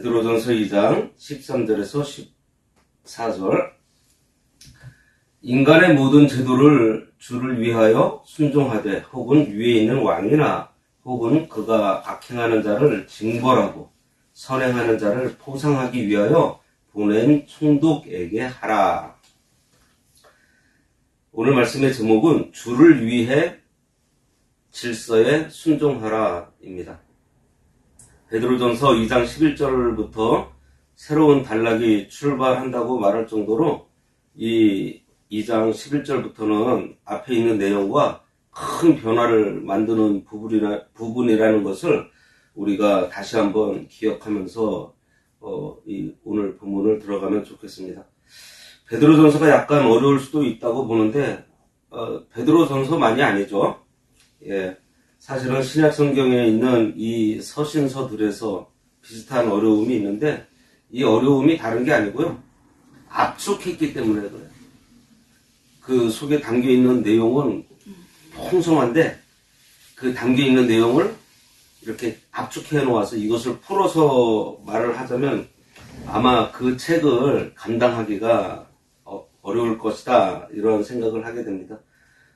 베드로전서 2장 13절에서 14절. 인간의 모든 제도를 주를 위하여 순종하되 혹은 위에 있는 왕이나 혹은 그가 악행하는 자를 징벌하고 선행하는 자를 포상하기 위하여 보낸 총독에게 하라. 오늘 말씀의 제목은 주를 위해 질서에 순종하라입니다. 베드로전서 2장 11절부터 새로운 단락이 출발한다고 말할 정도로 이 2장 11절부터는 앞에 있는 내용과 큰 변화를 만드는 부분이라는 것을 우리가 다시 한번 기억하면서 오늘 본문을 들어가면 좋겠습니다. 베드로전서가 약간 어려울 수도 있다고 보는데 베드로전서만이 아니죠. 사실은 신약 성경에 있는 이 서신서들에서 비슷한 어려움이 있는데 이 어려움이 다른 게 아니고요. 압축했기 때문에 그래요. 그 속에 담겨있는 내용은 풍성한데 그 담겨있는 내용을 이렇게 압축해 놓아서 이것을 풀어서 말을 하자면 아마 그 책을 감당하기가 어려울 것이다 이런 생각을 하게 됩니다.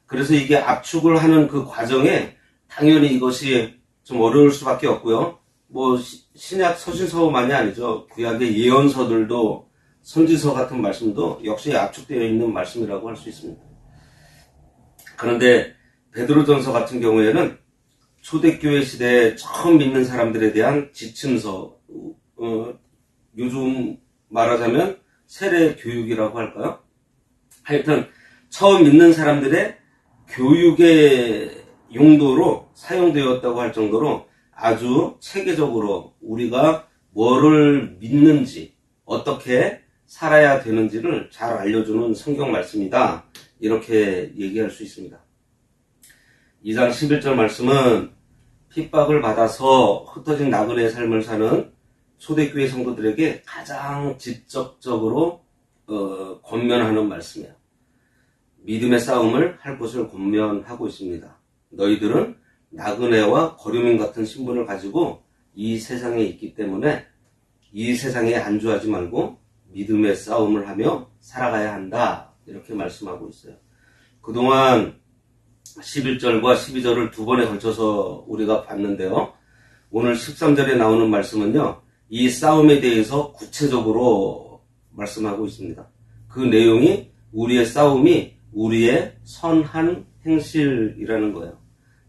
그래서 이게 압축을 하는 그 과정에 당연히 이것이 좀 어려울 수밖에 없고요. 신약 서신서만이 아니죠. 구약의 예언서들도 선지서 같은 말씀도 역시 압축되어 있는 말씀이라고 할 수 있습니다. 그런데 베드로전서 같은 경우에는 초대교회 시대에 처음 믿는 사람들에 대한 지침서, 요즘 말하자면 세례 교육이라고 할까요? 하여튼 처음 믿는 사람들의 교육의 용도로 사용되었다고 할 정도로 아주 체계적으로 우리가 뭐를 믿는지 어떻게 살아야 되는지를 잘 알려주는 성경 말씀이다. 이렇게 얘기할 수 있습니다. 2장 11절 말씀은 핍박을 받아서 흩어진 나그네의 삶을 사는 초대교회 성도들에게 가장 직접적으로 권면하는 말씀이에요. 믿음의 싸움을 할 것을 권면하고 있습니다. 너희들은 나그네와 거류민 같은 신분을 가지고 이 세상에 있기 때문에 이 세상에 안주하지 말고 믿음의 싸움을 하며 살아가야 한다. 이렇게 말씀하고 있어요. 그동안 11절과 12절을 두 번에 걸쳐서 우리가 봤는데요. 오늘 13절에 나오는 말씀은요. 이 싸움에 대해서 구체적으로 말씀하고 있습니다. 그 내용이 우리의 싸움이 우리의 선한 행실이라는 거예요.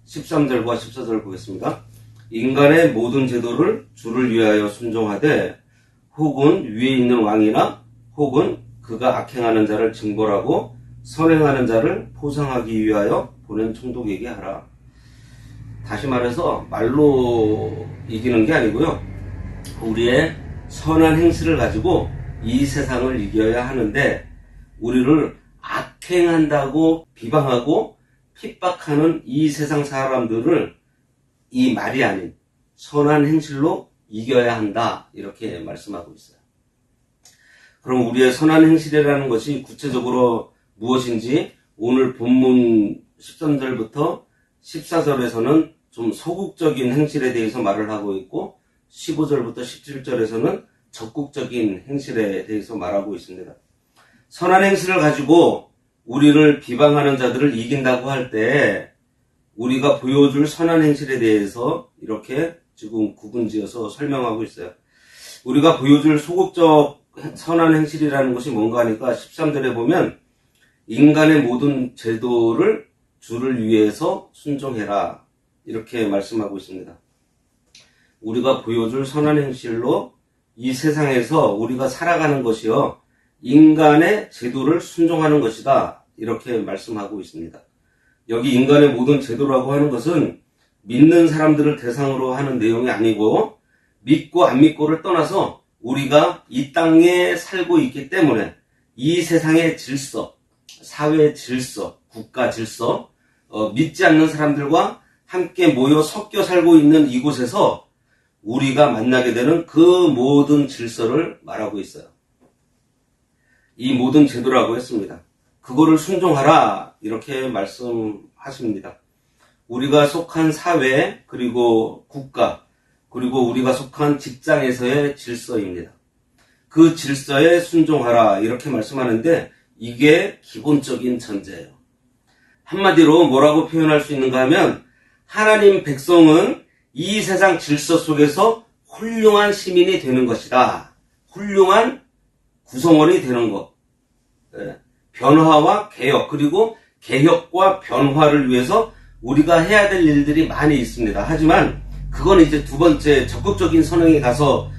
13절과 14절 보겠습니다. 인간의 모든 제도를 주를 위하여 순종하되 혹은 위에 있는 왕이나 혹은 그가 악행하는 자를 징벌하고 선행하는 자를 포상하기 위하여 보낸 총독에게 하라. 다시 말해서 말로 이기는 게 아니고요. 우리의 선한 행실을 가지고 이 세상을 이겨야 하는데 우리를 악행한다고 비방하고 핍박하는 이 세상 사람들을 이 말이 아닌 선한 행실로 이겨야 한다. 이렇게 말씀하고 있어요. 그럼 우리의 선한 행실이라는 것이 구체적으로 무엇인지 오늘 본문 13절부터 14절에서는 좀 소극적인 행실에 대해서 말을 하고 있고 15절부터 17절에서는 적극적인 행실에 대해서 말하고 있습니다. 선한 행실을 가지고 우리를 비방하는 자들을 이긴다고 할 때 우리가 보여줄 선한 행실에 대해서 이렇게 지금 구분지어서 설명하고 있어요. 우리가 보여줄 소극적 선한 행실이라는 것이 뭔가 하니까 13절에 보면 인간의 모든 제도를 주를 위해서 순종해라 이렇게 말씀하고 있습니다. 우리가 보여줄 선한 행실로 이 세상에서 우리가 살아가는 것이요 인간의 제도를 순종하는 것이다 이렇게 말씀하고 있습니다. 여기 인간의 모든 제도라고 하는 것은 믿는 사람들을 대상으로 하는 내용이 아니고 믿고 안 믿고를 떠나서 우리가 이 땅에 살고 있기 때문에 이 세상의 질서, 사회 질서, 국가 질서, 믿지 않는 사람들과 함께 모여 섞여 살고 있는 이곳에서 우리가 만나게 되는 그 모든 질서를 말하고 있어요. 이 모든 제도라고 했습니다. 그거를 순종하라 이렇게 말씀하십니다. 우리가 속한 사회 그리고 국가 그리고 우리가 속한 직장에서의 질서입니다. 그 질서에 순종하라 이렇게 말씀하는데 이게 기본적인 전제예요. 한마디로 뭐라고 표현할 수 있는가 하면 하나님 백성은 이 세상 질서 속에서 훌륭한 시민이 되는 것이다. 훌륭한 구성원이 되는 것. 변화와 개혁 그리고 개혁과 변화를 위해서 우리가 해야 될 일들이 많이 있습니다. 하지만 그건 이제 두 번째 적극적인 선행에 가서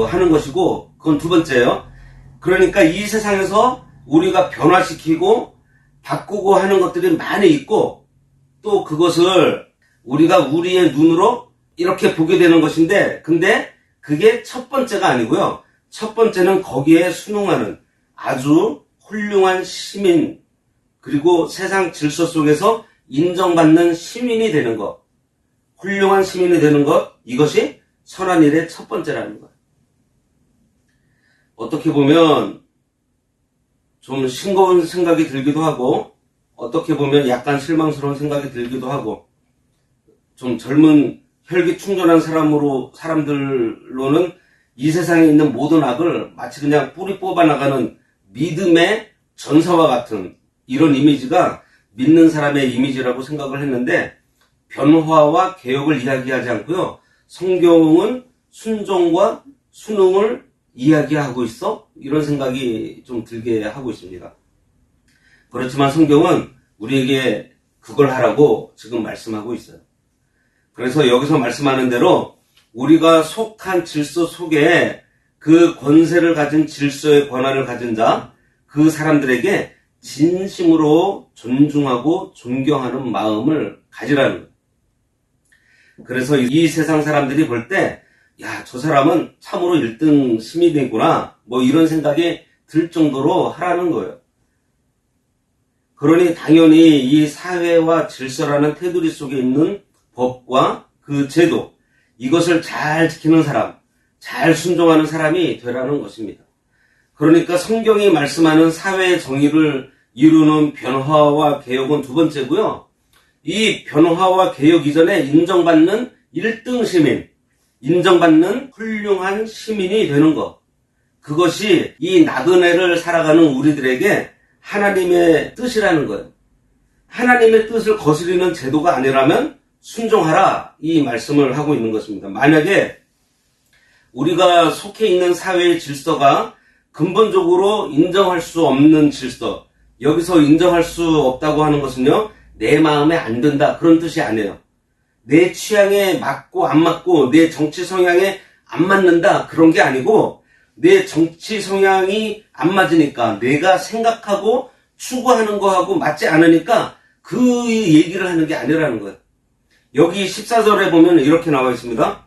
하는 것이고 그건 두 번째예요. 그러니까 이 세상에서 우리가 변화시키고 바꾸고 하는 것들이 많이 있고 또 그것을 우리가 우리의 눈으로 이렇게 보게 되는 것인데 근데 그게 첫 번째가 아니고요. 첫 번째는 거기에 순응하는 아주 훌륭한 시민 그리고 세상 질서 속에서 인정받는 시민이 되는 것 훌륭한 시민이 되는 것 이것이 선한 일의 첫 번째라는 거예요. 어떻게 보면 좀 싱거운 생각이 들기도 하고 어떻게 보면 약간 실망스러운 생각이 들기도 하고 좀 젊은 혈기 충전한 사람들로는 이 세상에 있는 모든 악을 마치 그냥 뿌리 뽑아나가는 믿음의 전사와 같은 이런 이미지가 믿는 사람의 이미지라고 생각을 했는데 변화와 개혁을 이야기하지 않고요. 성경은 순종과 순응을 이야기하고 있어? 이런 생각이 좀 들게 하고 있습니다. 그렇지만 성경은 우리에게 그걸 하라고 지금 말씀하고 있어요. 그래서 여기서 말씀하는 대로 우리가 속한 질서 속에 그 권세를 가진 질서의 권한을 가진 자, 그 사람들에게 진심으로 존중하고 존경하는 마음을 가지라는 거예요. 그래서 이 세상 사람들이 볼 때 야, 저 사람은 참으로 1등 시민이구나 뭐 이런 생각이 들 정도로 하라는 거예요. 그러니 당연히 이 사회와 질서라는 테두리 속에 있는 법과 그 제도 이것을 잘 지키는 사람, 잘 순종하는 사람이 되라는 것입니다. 그러니까 성경이 말씀하는 사회의 정의를 이루는 변화와 개혁은 두 번째고요. 이 변화와 개혁 이전에 인정받는 1등 시민, 인정받는 훌륭한 시민이 되는 것. 그것이 이 나그네를 살아가는 우리들에게 하나님의 뜻이라는 거예요. 하나님의 뜻을 거스리는 제도가 아니라면 순종하라 이 말씀을 하고 있는 것입니다. 만약에 우리가 속해 있는 사회의 질서가 근본적으로 인정할 수 없는 질서, 여기서 인정할 수 없다고 하는 것은요, 내 마음에 안 든다 그런 뜻이 아니에요. 내 취향에 맞고 안 맞고 내 정치 성향에 안 맞는다 그런 게 아니고 내 정치 성향이 안 맞으니까 내가 생각하고 추구하는 거하고 맞지 않으니까 그 얘기를 하는 게 아니라는 거예요. 여기 14절에 보면 이렇게 나와 있습니다.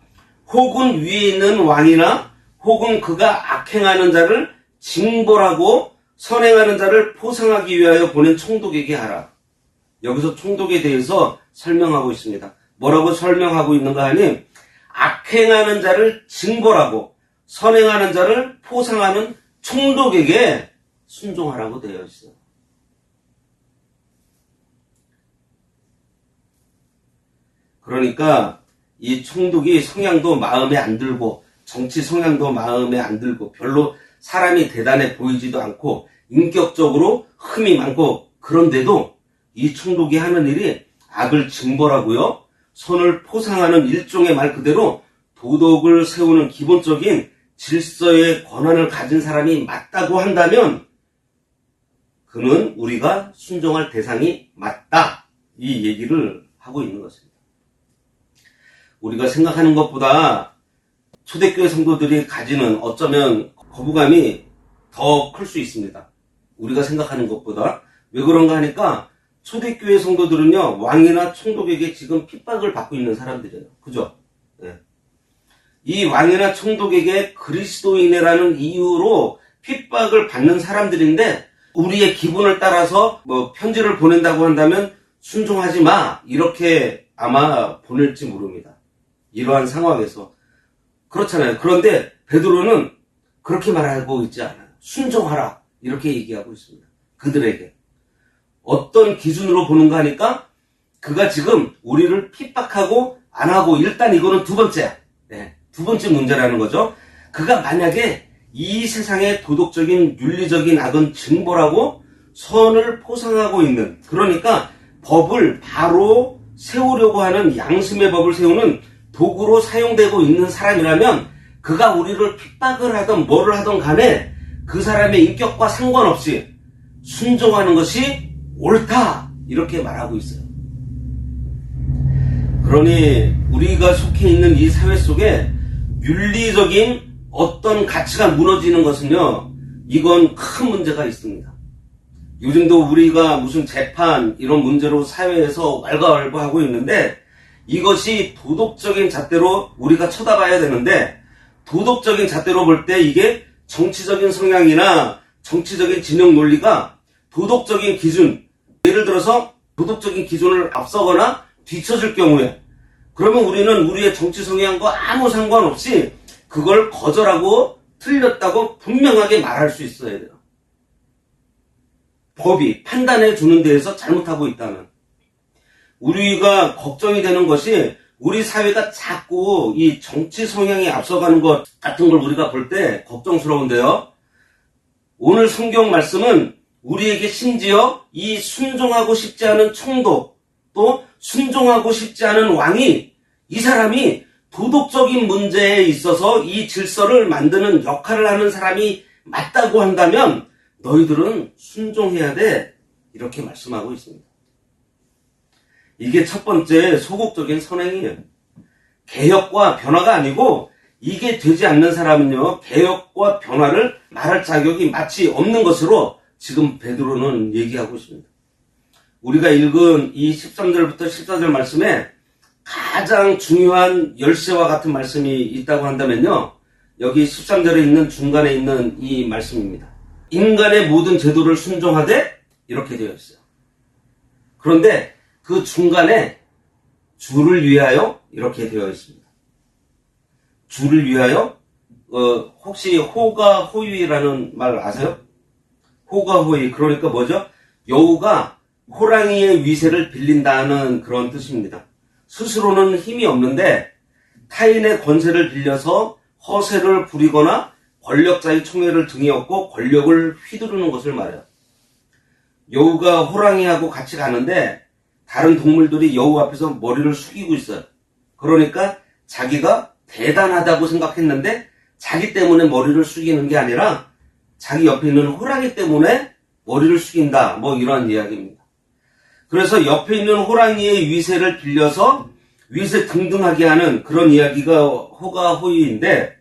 혹은 위에 있는 왕이나 혹은 그가 악행하는 자를 징벌하고 선행하는 자를 포상하기 위하여 보낸 총독에게 하라. 여기서 총독에 대해서 설명하고 있습니다. 뭐라고 설명하고 있는가 하니 악행하는 자를 징벌하고 선행하는 자를 포상하는 총독에게 순종하라고 되어 있어요. 그러니까 이 총독이 성향도 마음에 안 들고 정치 성향도 마음에 안 들고 별로 사람이 대단해 보이지도 않고 인격적으로 흠이 많고 그런데도 이 총독이 하는 일이 악을 징벌하고요. 선을 포상하는 일종의 말 그대로 도덕을 세우는 기본적인 질서의 권한을 가진 사람이 맞다고 한다면 그는 우리가 순종할 대상이 맞다. 이 얘기를 하고 있는 것입니다. 우리가 생각하는 것보다 초대교회 성도들이 가지는 어쩌면 거부감이 더 클 수 있습니다. 우리가 생각하는 것보다. 왜 그런가 하니까 초대교회 성도들은요, 왕이나 총독에게 지금 핍박을 받고 있는 사람들이에요. 그죠? 네. 이 왕이나 총독에게 그리스도인이라는 이유로 핍박을 받는 사람들인데, 우리의 기분을 따라서 편지를 보낸다고 한다면 순종하지 마. 이렇게 아마 보낼지 모릅니다. 이러한 상황에서. 그렇잖아요. 그런데 베드로는 그렇게 말하고 있지 않아요. 순종하라. 이렇게 얘기하고 있습니다. 그들에게. 어떤 기준으로 보는가 하니까 그가 지금 우리를 핍박하고 안 하고 일단 이거는 두 번째야. 네, 두 번째 문제라는 거죠. 그가 만약에 이 세상의 도덕적인 윤리적인 악은 징벌하고 선을 포상하고 있는, 그러니까 법을 바로 세우려고 하는 양심의 법을 세우는 도구로 사용되고 있는 사람이라면 그가 우리를 핍박을 하던 뭐를 하던 간에 그 사람의 인격과 상관없이 순종하는 것이 옳다, 이렇게 말하고 있어요. 그러니 우리가 속해 있는 이 사회 속에 윤리적인 어떤 가치가 무너지는 것은요, 이건 큰 문제가 있습니다. 요즘도 우리가 무슨 재판 이런 문제로 사회에서 왈가왈부하고 있는데, 이것이 도덕적인 잣대로 우리가 쳐다봐야 되는데, 도덕적인 잣대로 볼 때 이게 정치적인 성향이나 정치적인 진영 논리가 도덕적인 기준, 예를 들어서 도덕적인 기준을 앞서거나 뒤처질 경우에, 그러면 우리는 우리의 정치 성향과 아무 상관없이 그걸 거절하고 틀렸다고 분명하게 말할 수 있어야 돼요. 법이 판단해 주는 데에서 잘못하고 있다면. 우리가 걱정이 되는 것이 우리 사회가 자꾸 이 정치 성향이 앞서가는 것 같은 걸 우리가 볼 때 걱정스러운데요. 오늘 성경 말씀은 우리에게 심지어 이 순종하고 싶지 않은 총독, 또 순종하고 싶지 않은 왕이, 이 사람이 도덕적인 문제에 있어서 이 질서를 만드는 역할을 하는 사람이 맞다고 한다면 너희들은 순종해야 돼, 이렇게 말씀하고 있습니다. 이게 첫 번째 소극적인 선행이에요. 개혁과 변화가 아니고, 이게 되지 않는 사람은요, 개혁과 변화를 말할 자격이 마치 없는 것으로 지금 베드로는 얘기하고 있습니다. 우리가 읽은 이 13절부터 14절 말씀에 가장 중요한 열쇠와 같은 말씀이 있다고 한다면요, 여기 13절에 있는 중간에 있는 이 말씀입니다. 인간의 모든 제도를 순종하되, 이렇게 되어 있어요. 그런데 그 중간에 주를 위하여, 이렇게 되어 있습니다. 주를 위하여, 혹시 호가호위라는 말 아세요? 호가호위, 그러니까 뭐죠? 여우가 호랑이의 위세를 빌린다는 그런 뜻입니다. 스스로는 힘이 없는데 타인의 권세를 빌려서 허세를 부리거나 권력자의 총애를 등에 업고 권력을 휘두르는 것을 말해요. 여우가 호랑이하고 같이 가는데 다른 동물들이 여우 앞에서 머리를 숙이고 있어요. 그러니까 자기가 대단하다고 생각했는데 자기 때문에 머리를 숙이는 게 아니라 자기 옆에 있는 호랑이 때문에 머리를 숙인다, 뭐 이런 이야기입니다. 그래서 옆에 있는 호랑이의 위세를 빌려서 위세 등등하게 하는 그런 이야기가 호가호위인데,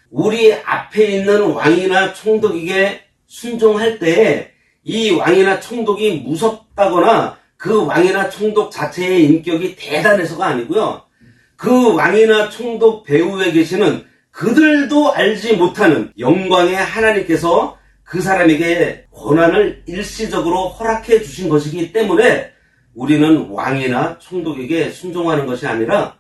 우리 앞에 있는 왕이나 총독에게 순종할 때 이 왕이나 총독이 무섭다거나 그 왕이나 총독 자체의 인격이 대단해서가 아니고요, 그 왕이나 총독 배후에 계시는 그들도 알지 못하는 영광의 하나님께서 그 사람에게 권한을 일시적으로 허락해 주신 것이기 때문에 우리는 왕이나 총독에게 순종하는 것이 아니라,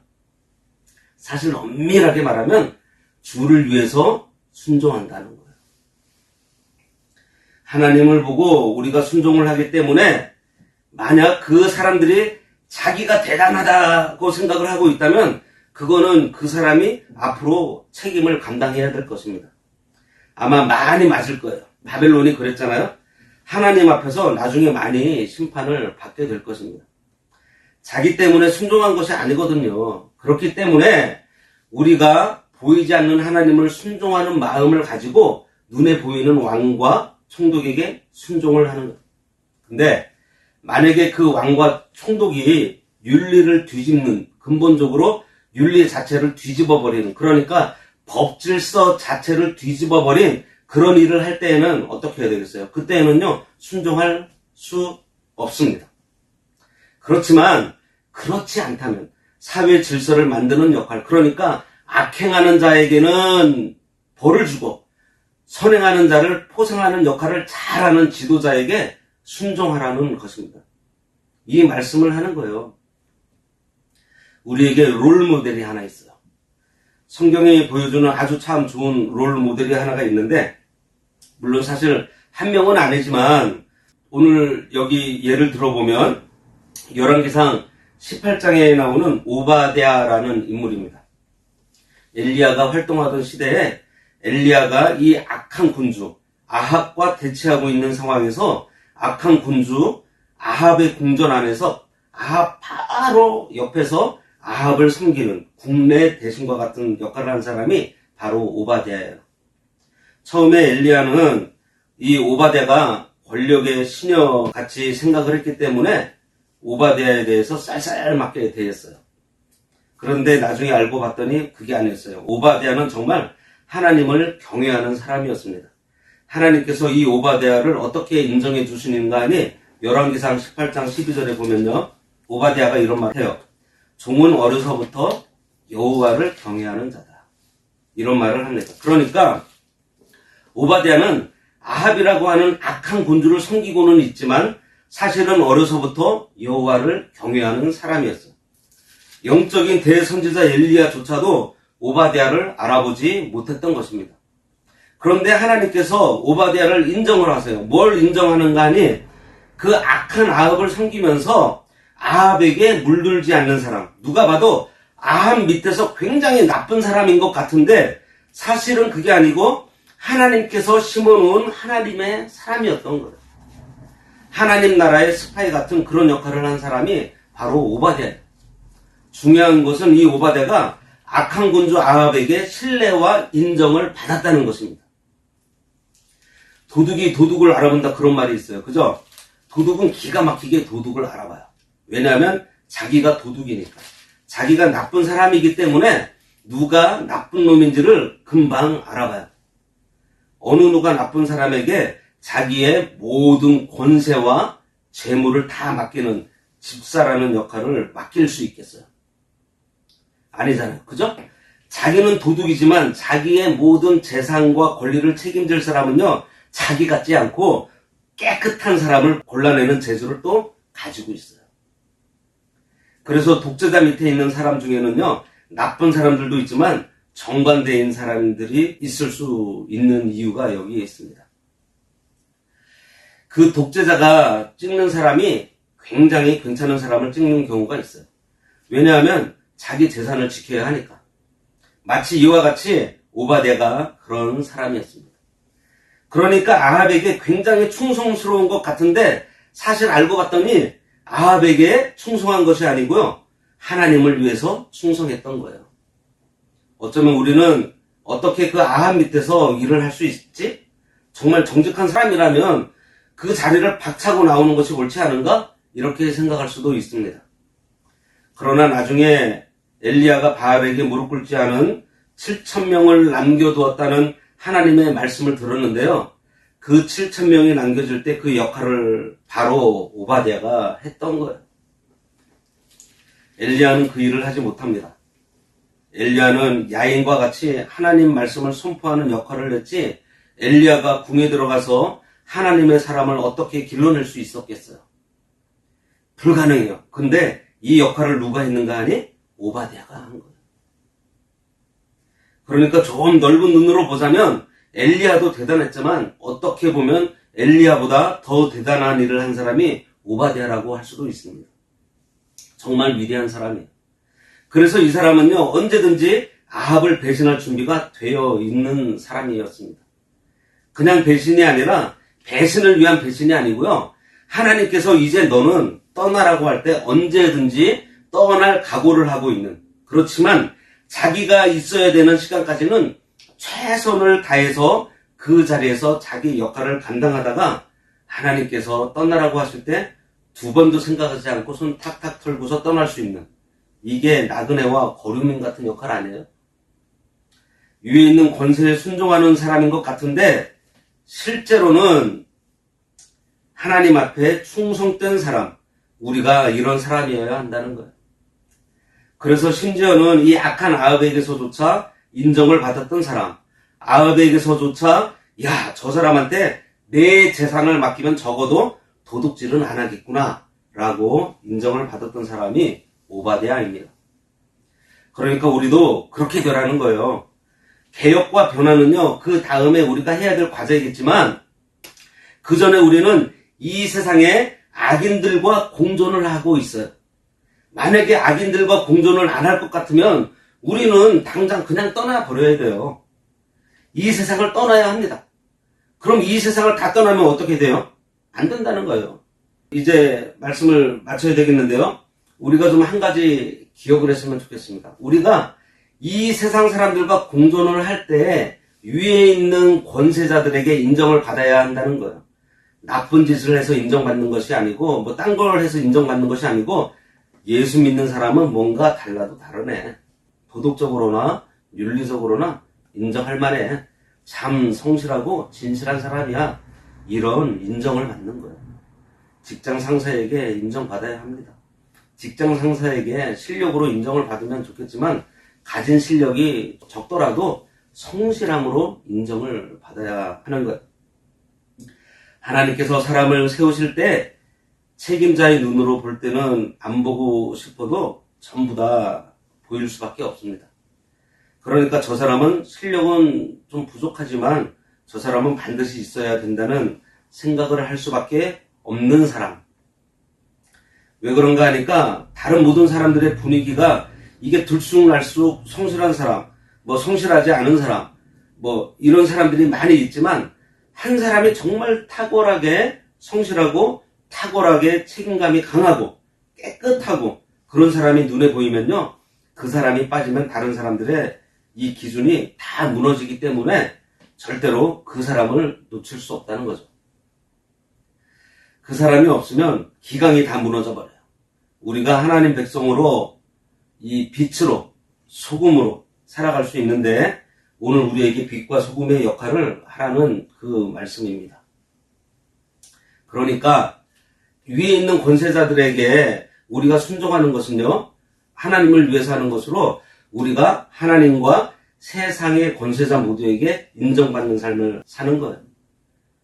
사실 엄밀하게 말하면 주를 위해서 순종한다는 거예요. 하나님을 보고 우리가 순종을 하기 때문에 만약 그 사람들이 자기가 대단하다고 생각을 하고 있다면 그거는 그 사람이 앞으로 책임을 감당해야 될 것입니다. 아마 많이 맞을 거예요. 바벨론이 그랬잖아요. 하나님 앞에서 나중에 많이 심판을 받게 될 것입니다. 자기 때문에 순종한 것이 아니거든요. 그렇기 때문에 우리가 보이지 않는 하나님을 순종하는 마음을 가지고 눈에 보이는 왕과 총독에게 순종을 하는 거예요. 근데 만약에 그 왕과 총독이 윤리를 뒤집는, 근본적으로 윤리 자체를 뒤집어버리는, 그러니까 법질서 자체를 뒤집어버린 그런 일을 할 때에는 어떻게 해야 되겠어요? 그때는요, 순종할 수 없습니다. 그렇지만 그렇지 않다면 사회 질서를 만드는 역할, 그러니까 악행하는 자에게는 벌을 주고 선행하는 자를 포상하는 역할을 잘하는 지도자에게 순종하라는 것입니다. 이 말씀을 하는 거예요. 우리에게 롤 모델이 하나 있어요. 성경이 보여주는 아주 참 좋은 롤 모델이 하나가 있는데, 물론 사실 한 명은 아니지만 오늘 여기 예를 들어보면 열왕기상 18장에 나오는 오바댜라는 인물입니다. 엘리야가 활동하던 시대에 엘리야가 이 악한 군주 아합과 대치하고 있는 상황에서 악한 군주 아합의 궁전 안에서 아합 바로 옆에서 아합을 섬기는 국내 대신과 같은 역할을 한 사람이 바로 오바댜예요. 처음에 엘리야는 이 오바댜가 권력의 시녀 같이 생각을 했기 때문에 오바댜에 대해서 쌀쌀맞게 대했어요. 그런데 나중에 알고 봤더니 그게 아니었어요. 오바댜는 정말 하나님을 경외하는 사람이었습니다. 하나님께서 이 오바댜를 어떻게 인정해 주시는가 하니 열왕기상 18장 12절에 보면요. 오바댜가 이런 말을 해요. 종은 어려서부터 여호와를 경외하는 자다. 이런 말을 합니다. 그러니까 오바댜는 아합이라고 하는 악한 군주를 섬기고는 있지만 사실은 어려서부터 여호와를 경외하는 사람이었어요. 영적인 대선지자 엘리야조차도 오바댜를 알아보지 못했던 것입니다. 그런데 하나님께서 오바댜를 인정을 하세요. 뭘 인정하는가 하니 그 악한 아합을 섬기면서 아합에게 물들지 않는 사람. 누가 봐도 아합 밑에서 굉장히 나쁜 사람인 것 같은데 사실은 그게 아니고 하나님께서 심어놓은 하나님의 사람이었던 거예요. 하나님 나라의 스파이 같은 그런 역할을 한 사람이 바로 오바댜예요. 중요한 것은 이 오바댜가 악한 군주 아합에게 신뢰와 인정을 받았다는 것입니다. 도둑이 도둑을 알아본다 그런 말이 있어요. 그죠? 도둑은 기가 막히게 도둑을 알아봐요. 왜냐하면 자기가 도둑이니까. 자기가 나쁜 사람이기 때문에 누가 나쁜 놈인지를 금방 알아봐요. 어느 누가 나쁜 사람에게 자기의 모든 권세와 재물을 다 맡기는 집사라는 역할을 맡길 수 있겠어요? 아니잖아요. 그죠? 자기는 도둑이지만 자기의 모든 재산과 권리를 책임질 사람은요, 자기 같지 않고 깨끗한 사람을 골라내는 재주를 또 가지고 있어요. 그래서 독재자 밑에 있는 사람 중에는요, 나쁜 사람들도 있지만 정반대인 사람들이 있을 수 있는 이유가 여기에 있습니다. 그 독재자가 찍는 사람이 굉장히 괜찮은 사람을 찍는 경우가 있어요. 왜냐하면 자기 재산을 지켜야 하니까. 마치 이와 같이 오바댜가 그런 사람이었습니다. 그러니까 아합에게 굉장히 충성스러운 것 같은데 사실 알고 봤더니 아합에게 충성한 것이 아니고요. 하나님을 위해서 충성했던 거예요. 어쩌면 우리는 어떻게 그 아합 밑에서 일을 할 수 있지? 정말 정직한 사람이라면 그 자리를 박차고 나오는 것이 옳지 않은가? 이렇게 생각할 수도 있습니다. 그러나 나중에 엘리야가 바알에게 무릎 꿇지 않은 7,000명을 남겨두었다는 하나님의 말씀을 들었는데요. 그 7,000명이 남겨질 때 그 역할을 바로 오바댜가 했던 거예요. 엘리야는 그 일을 하지 못합니다. 엘리야는 야인과 같이 하나님 말씀을 선포하는 역할을 했지 엘리야가 궁에 들어가서 하나님의 사람을 어떻게 길러낼 수 있었겠어요? 불가능해요. 근데 이 역할을 누가 했는가 하니 오바댜가 한 거예요. 그러니까 좀 넓은 눈으로 보자면 엘리야도 대단했지만 어떻게 보면 엘리야보다 더 대단한 일을 한 사람이 오바댜라고 할 수도 있습니다. 정말 위대한 사람이에요. 그래서 이 사람은요, 언제든지 아합을 배신할 준비가 되어 있는 사람이었습니다. 그냥 배신이 아니라 배신을 위한 배신이 아니고요. 하나님께서 이제 너는 떠나라고 할 때 언제든지 떠날 각오를 하고 있는, 그렇지만 자기가 있어야 되는 시간까지는 최선을 다해서 그 자리에서 자기 역할을 감당하다가 하나님께서 떠나라고 하실 때 두 번도 생각하지 않고 손 탁탁 털고서 떠날 수 있는, 이게 나그네와 거류민 같은 역할 아니에요? 위에 있는 권세에 순종하는 사람인 것 같은데 실제로는 하나님 앞에 충성된 사람, 우리가 이런 사람이어야 한다는 거예요. 그래서 심지어는 이 악한 아합에게서조차 인정을 받았던 사람, 아합에게서조차 야, 저 사람한테 내 재산을 맡기면 적어도 도둑질은 안 하겠구나 라고 인정을 받았던 사람이 오바댜입니다. 그러니까 우리도 그렇게 되라는 거예요. 개혁과 변화는요, 그 다음에 우리가 해야 될 과제이겠지만 그 전에 우리는 이 세상에 악인들과 공존을 하고 있어요. 만약에 악인들과 공존을 안 할 것 같으면 우리는 당장 그냥 떠나 버려야 돼요. 이 세상을 떠나야 합니다. 그럼 이 세상을 다 떠나면 어떻게 돼요? 안 된다는 거예요. 이제 말씀을 마쳐야 되겠는데요. 우리가 좀 한 가지 기억을 했으면 좋겠습니다. 우리가 이 세상 사람들과 공존을 할 때 위에 있는 권세자들에게 인정을 받아야 한다는 거예요. 나쁜 짓을 해서 인정받는 것이 아니고 뭐 딴 걸 해서 인정받는 것이 아니고 예수 믿는 사람은 뭔가 달라도 다르네. 도덕적으로나 윤리적으로나 인정할 만해. 참 성실하고 진실한 사람이야. 이런 인정을 받는 거예요. 직장 상사에게 인정받아야 합니다. 직장 상사에게 실력으로 인정을 받으면 좋겠지만 가진 실력이 적더라도 성실함으로 인정을 받아야 하는 것. 하나님께서 사람을 세우실 때 책임자의 눈으로 볼 때는 안 보고 싶어도 전부 다 보일 수밖에 없습니다. 그러니까 저 사람은 실력은 좀 부족하지만 저 사람은 반드시 있어야 된다는 생각을 할 수밖에 없는 사람. 왜 그런가 하니까 다른 모든 사람들의 분위기가 이게 들쑥날쑥 성실한 사람, 뭐 성실하지 않은 사람, 뭐 이런 사람들이 많이 있지만 한 사람이 정말 탁월하게 성실하고 탁월하게 책임감이 강하고 깨끗하고 그런 사람이 눈에 보이면요. 그 사람이 빠지면 다른 사람들의 이 기준이 다 무너지기 때문에 절대로 그 사람을 놓칠 수 없다는 거죠. 그 사람이 없으면 기강이 다 무너져 버려요. 우리가 하나님 백성으로 이 빛으로 소금으로 살아갈 수 있는데 오늘 우리에게 빛과 소금의 역할을 하라는 그 말씀입니다. 그러니까 위에 있는 권세자들에게 우리가 순종하는 것은요. 하나님을 위해서 하는 것으로 우리가 하나님과 세상의 권세자 모두에게 인정받는 삶을 사는 거예요.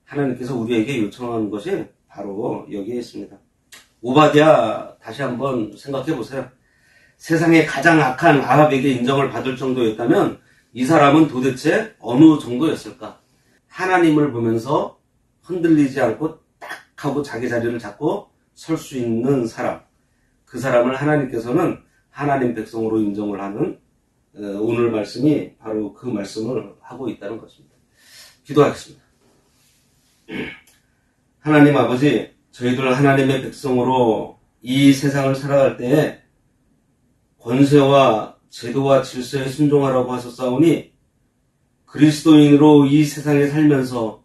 하나님께서 우리에게 요청하는 것이 바로 여기에 있습니다. 오바댜 다시 한번 생각해 보세요. 세상에 가장 악한 아합에게 인정을 받을 정도였다면 이 사람은 도대체 어느 정도였을까? 하나님을 보면서 흔들리지 않고 딱 하고 자기 자리를 잡고 설 수 있는 사람. 그 사람을 하나님께서는 하나님 백성으로 인정을 하는 오늘 말씀이 바로 그 말씀을 하고 있다는 것입니다. 기도하겠습니다. 하나님 아버지, 저희들 하나님의 백성으로 이 세상을 살아갈 때에 권세와 제도와 질서에 순종하라고 하셨사오니 그리스도인으로 이 세상에 살면서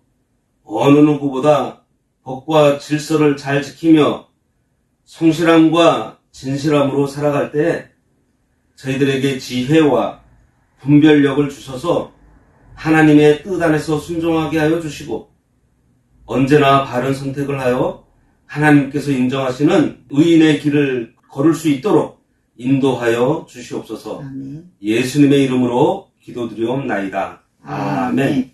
어느 누구보다 법과 질서를 잘 지키며 성실함과 진실함으로 살아갈 때 저희들에게 지혜와 분별력을 주셔서 하나님의 뜻 안에서 순종하게 하여 주시고 언제나 바른 선택을 하여 하나님께서 인정하시는 의인의 길을 걸을 수 있도록 인도하여 주시옵소서. 아멘. 예수님의 이름으로 기도드리옵나이다. 아멘.